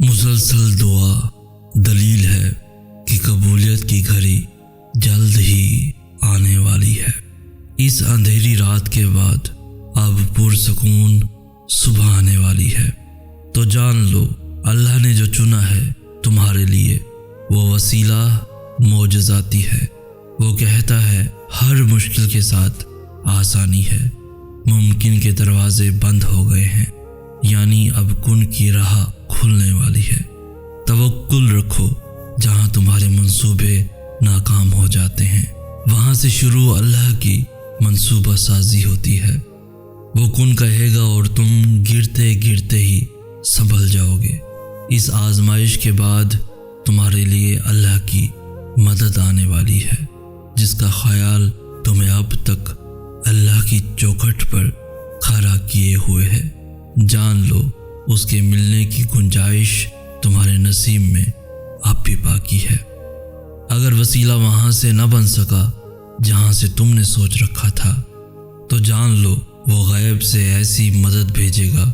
مسلسل دعا دلیل ہے کہ قبولیت کی گھڑی جلد ہی آنے والی ہے۔ اس اندھیری رات کے بعد اب پرسکون صبح آنے والی ہے، تو جان لو اللہ نے جو چنا ہے تمہارے لیے وہ وسیلہ معجزاتی ہے۔ وہ کہتا ہے ہر مشکل کے ساتھ آسانی ہے، ممکن کے دروازے بند ہو گئے ہیں، یعنی اب کن کی راہ کھلنے والی ہے۔ توکل رکھو، جہاں تمہارے منصوبے ناکام ہو جاتے ہیں وہاں سے شروع اللہ کی منصوبہ سازی ہوتی ہے۔ وہ کن کہے گا اور تم گرتے گرتے ہی سنبھل جاؤ گے۔ اس آزمائش کے بعد تمہارے لیے اللہ کی مدد آنے والی ہے، جس کا خیال تمہیں اب تک اللہ کی چوکھٹ پر کھڑا کیے ہوئے ہے۔ جان لو اس کے ملنے کی گنجائش تمہارے نصیب میں اب بھی باقی ہے۔ اگر وسیلہ وہاں سے نہ بن سکا جہاں سے تم نے سوچ رکھا تھا، تو جان لو وہ غیب سے ایسی مدد بھیجے گا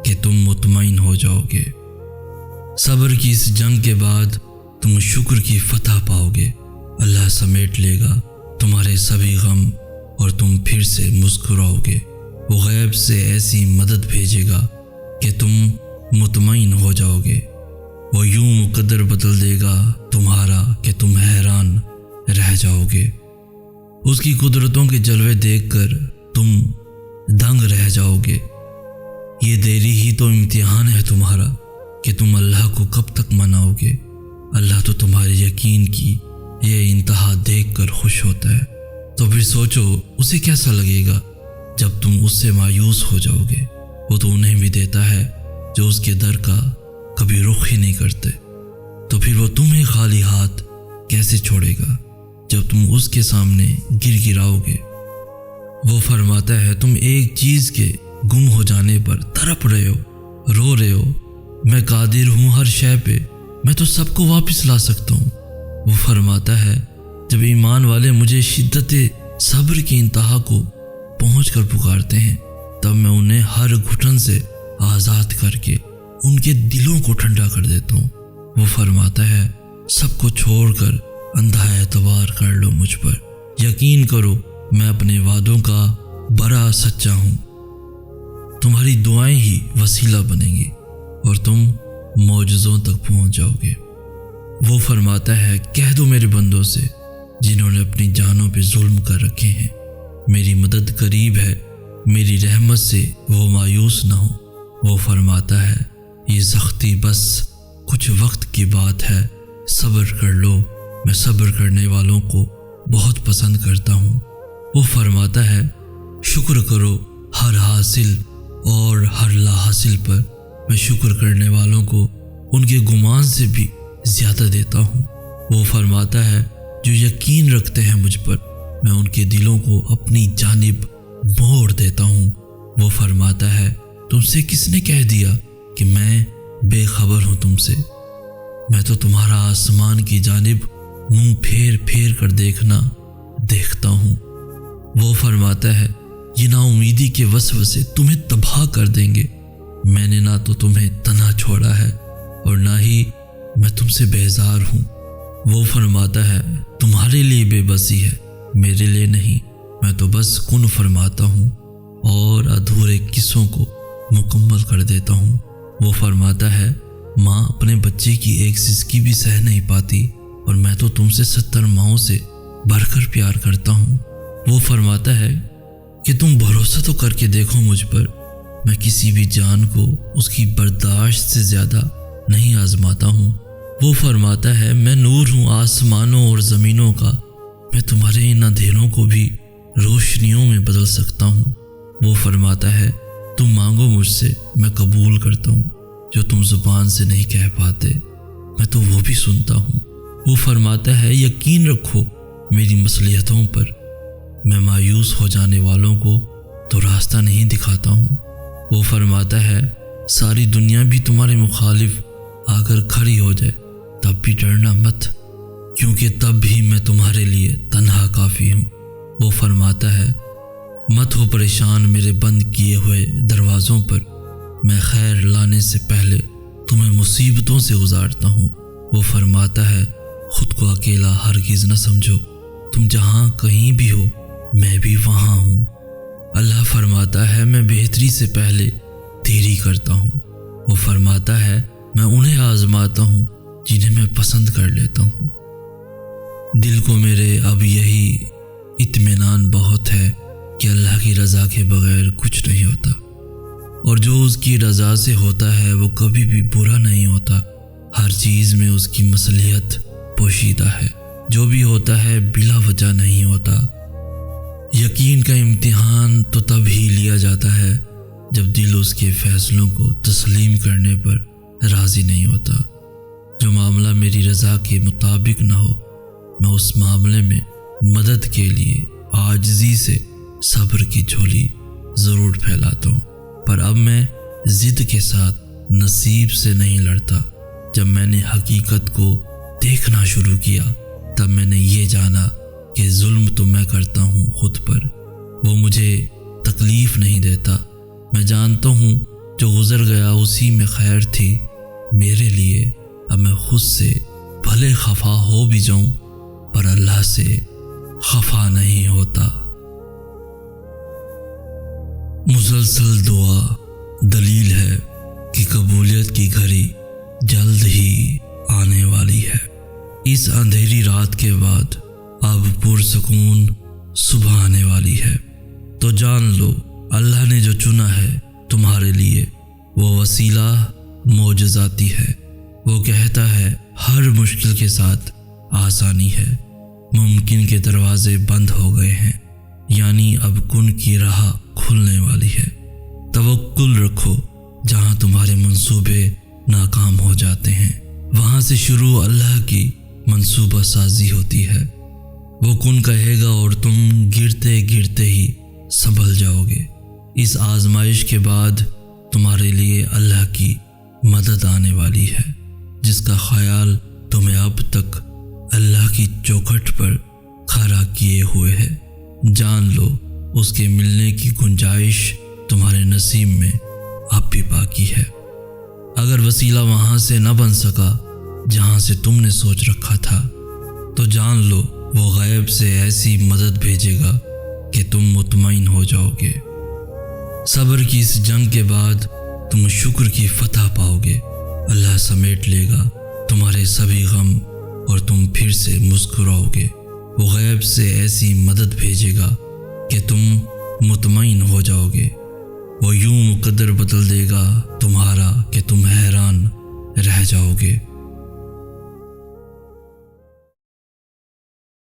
کہ تم مطمئن ہو جاؤ گے۔ صبر کی اس جنگ کے بعد تم شکر کی فتح پاؤ گے۔ اللہ سمیٹ لے گا تمہارے سبھی غم اور تم پھر سے مسکراؤ گے۔ وہ غیب سے ایسی مدد بھیجے گا کہ تم مطمئن ہو جاؤ گے۔ وہ یوں مقدر بدل دے گا تمہارا کہ تم حیران رہ جاؤ گے۔ اس کی قدرتوں کے جلوے دیکھ کر تم دنگ رہ جاؤ گے۔ یہ دیری ہی تو امتحان ہے تمہارا کہ تم اللہ کو کب تک مناؤ گے۔ اللہ تو تمہارے یقین کی یہ انتہا دیکھ کر خوش ہوتا ہے، تو پھر سوچو اسے کیسا لگے گا جب تم اس سے مایوس ہو جاؤ گے۔ وہ تو انہیں بھی دیتا ہے جو اس کے در کا کبھی رخ ہی نہیں کرتے، تو پھر وہ تمہیں خالی ہاتھ کیسے چھوڑے گا جب تم اس کے سامنے گر گراؤ گے۔ وہ فرماتا ہے تم ایک چیز کے گم ہو جانے پر تڑپ رہے ہو، رو رہے ہو، میں قادر ہوں ہر شے پہ، میں تو سب کو واپس لا سکتا ہوں۔ وہ فرماتا ہے جب ایمان والے مجھے شدت صبر کی انتہا کو پہنچ کر پکارتے ہیں، تب میں انہیں ہر گھٹن سے آزاد کر کے ان کے دلوں کو ٹھنڈا کر دیتا ہوں۔ وہ فرماتا ہے سب کو چھوڑ کر اندھا اعتبار کر لو مجھ پر، یقین کرو میں اپنے وعدوں کا بڑا سچا ہوں۔ تمہاری دعائیں ہی وسیلہ بنیں گی اور تم معجزوں تک پہنچ جاؤ گے۔ وہ فرماتا ہے کہہ دو میرے بندوں سے جنہوں نے اپنی جانوں پہ ظلم کر رکھے ہیں، میری مدد قریب ہے، میری رحمت سے وہ مایوس نہ ہو۔ وہ فرماتا ہے یہ سختی بس کچھ وقت کی بات ہے، صبر کر لو، میں صبر کرنے والوں کو بہت پسند کرتا ہوں۔ وہ فرماتا ہے شکر کرو ہر حاصل اور ہر لا حاصل پر، میں شکر کرنے والوں کو ان کے گمان سے بھی زیادہ دیتا ہوں۔ وہ فرماتا ہے جو یقین رکھتے ہیں مجھ پر، میں ان کے دلوں کو اپنی جانب موڑ دیتا ہوں۔ وہ فرماتا ہے تم سے کس نے کہہ دیا کہ میں بے خبر ہوں تم سے؟ میں تو تمہارا آسمان کی جانب منہ پھیر پھیر کر دیکھتا ہوں۔ وہ فرماتا ہے یہ نا امیدی کے وسوسے تمہیں تباہ کر دیں گے۔ میں نے نہ تو تمہیں تنہا چھوڑا ہے اور نہ ہی میں تم سے بیزار ہوں۔ وہ فرماتا ہے تمہارے لیے بے بسی ہے، میرے لیے نہیں، میں تو بس کن فرماتا ہوں اور ادھورے قصوں کو مکمل کر دیتا ہوں۔ وہ فرماتا ہے ماں اپنے بچے کی ایک سسکی بھی سہ نہیں پاتی اور میں تو تم سے 70 ماؤں سے بڑھ کر پیار کرتا ہوں۔ وہ فرماتا ہے کہ تم بھروسہ تو کر کے دیکھو مجھ پر، میں کسی بھی جان کو اس کی برداشت سے زیادہ نہیں آزماتا ہوں۔ وہ فرماتا ہے میں نور ہوں آسمانوں اور زمینوں کا، میں تمہارے ان اندھیروں کو بھی روشنیوں میں بدل سکتا ہوں۔ وہ فرماتا ہے تم مانگو مجھ سے، میں قبول کرتا ہوں، جو تم زبان سے نہیں کہہ پاتے میں تو وہ بھی سنتا ہوں۔ وہ فرماتا ہے یقین رکھو میری مصلحتوں پر، میں مایوس ہو جانے والوں کو تو راستہ نہیں دکھاتا ہوں۔ وہ فرماتا ہے ساری دنیا بھی تمہارے مخالف آ کر کھڑی ہو جائے تب بھی ڈرنا مت، کیونکہ تب بھی میں تمہارے لیے تنہا کافی ہوں۔ وہ فرماتا ہے مت ہو پریشان میرے بند کیے ہوئے دروازوں پر، میں خیر لانے سے پہلے تمہیں مصیبتوں سے گزارتا ہوں۔ وہ فرماتا ہے خود کو اکیلا ہرگز نہ سمجھو، تم جہاں کہیں بھی ہو میں بھی وہاں ہوں۔ اللہ فرماتا ہے میں بہتری سے پہلے دیری کرتا ہوں۔ وہ فرماتا ہے میں انہیں آزماتا ہوں جنہیں میں پسند کر لیتا ہوں۔ دل کو میرے اب یہی اطمینان بہت ہے کہ اللہ کی رضا کے بغیر کچھ نہیں ہوتا، اور جو اس کی رضا سے ہوتا ہے وہ کبھی بھی برا نہیں ہوتا۔ ہر چیز میں اس کی مصلحت پوشیدہ ہے، جو بھی ہوتا ہے بلا وجہ نہیں ہوتا۔ یقین کا امتحان تو تب ہی لیا جاتا ہے جب دل اس کے فیصلوں کو تسلیم کرنے پر راضی نہیں ہوتا۔ جو معاملہ میری رضا کے مطابق نہ ہو میں اس معاملے میں مدد کے لیے عاجزی سے صبر کی جھولی ضرور پھیلاتا ہوں، پر اب میں ضد کے ساتھ نصیب سے نہیں لڑتا۔ جب میں نے حقیقت کو دیکھنا شروع کیا تب میں نے یہ جانا کہ ظلم تو میں کرتا ہوں خود پر، وہ مجھے تکلیف نہیں دیتا۔ میں جانتا ہوں جو گزر گیا اسی میں خیر تھی میرے لیے۔ اب میں خود سے بھلے خفا ہو بھی جاؤں پر اللہ سے خفا نہیں ہوتا۔ مسلسل دعا دلیل ہے کہ قبولیت کی گھڑی جلد ہی آنے والی ہے۔ اس اندھیری رات کے بعد اب پرسکون صبح آنے والی ہے، تو جان لو اللہ نے جو چنا ہے تمہارے لیے وہ وسیلہ معجزاتی ہے۔ وہ کہتا ہے ہر مشکل کے ساتھ آسانی ہے، ممکن کے دروازے بند ہو گئے ہیں، یعنی اب کن کی راہ کھلنے والی ہے۔ توکل رکھو، جہاں تمہارے منصوبے ناکام ہو جاتے ہیں وہاں سے شروع اللہ کی منصوبہ سازی ہوتی ہے۔ وہ کن کہے گا اور تم گرتے گرتے ہی سنبھل جاؤ گے۔ اس آزمائش کے بعد تمہارے لیے اللہ کی مدد آنے والی ہے، جس کا خیال تمہیں اب تک اللہ کی چوکھٹ پر کھڑا کیے ہوئے ہے۔ جان لو اس کے ملنے کی گنجائش تمہارے نصیب میں اب بھی باقی ہے۔ اگر وسیلہ وہاں سے نہ بن سکا جہاں سے تم نے سوچ رکھا تھا تو جان لو وہ غیب سے ایسی مدد بھیجے گا کہ تم مطمئن ہو جاؤ گے۔ صبر کی اس جنگ کے بعد تم شکر کی فتح پاؤ گے۔ اللہ سمیٹ لے گا تمہارے سبھی غم اور تم پھر سے مسکراؤ گے۔ وہ غیب سے ایسی مدد بھیجے گا کہ تم مطمئن ہو جاؤ گے۔ وہ یوں مقدر بدل دے گا تمہارا کہ تم حیران رہ جاؤ گے۔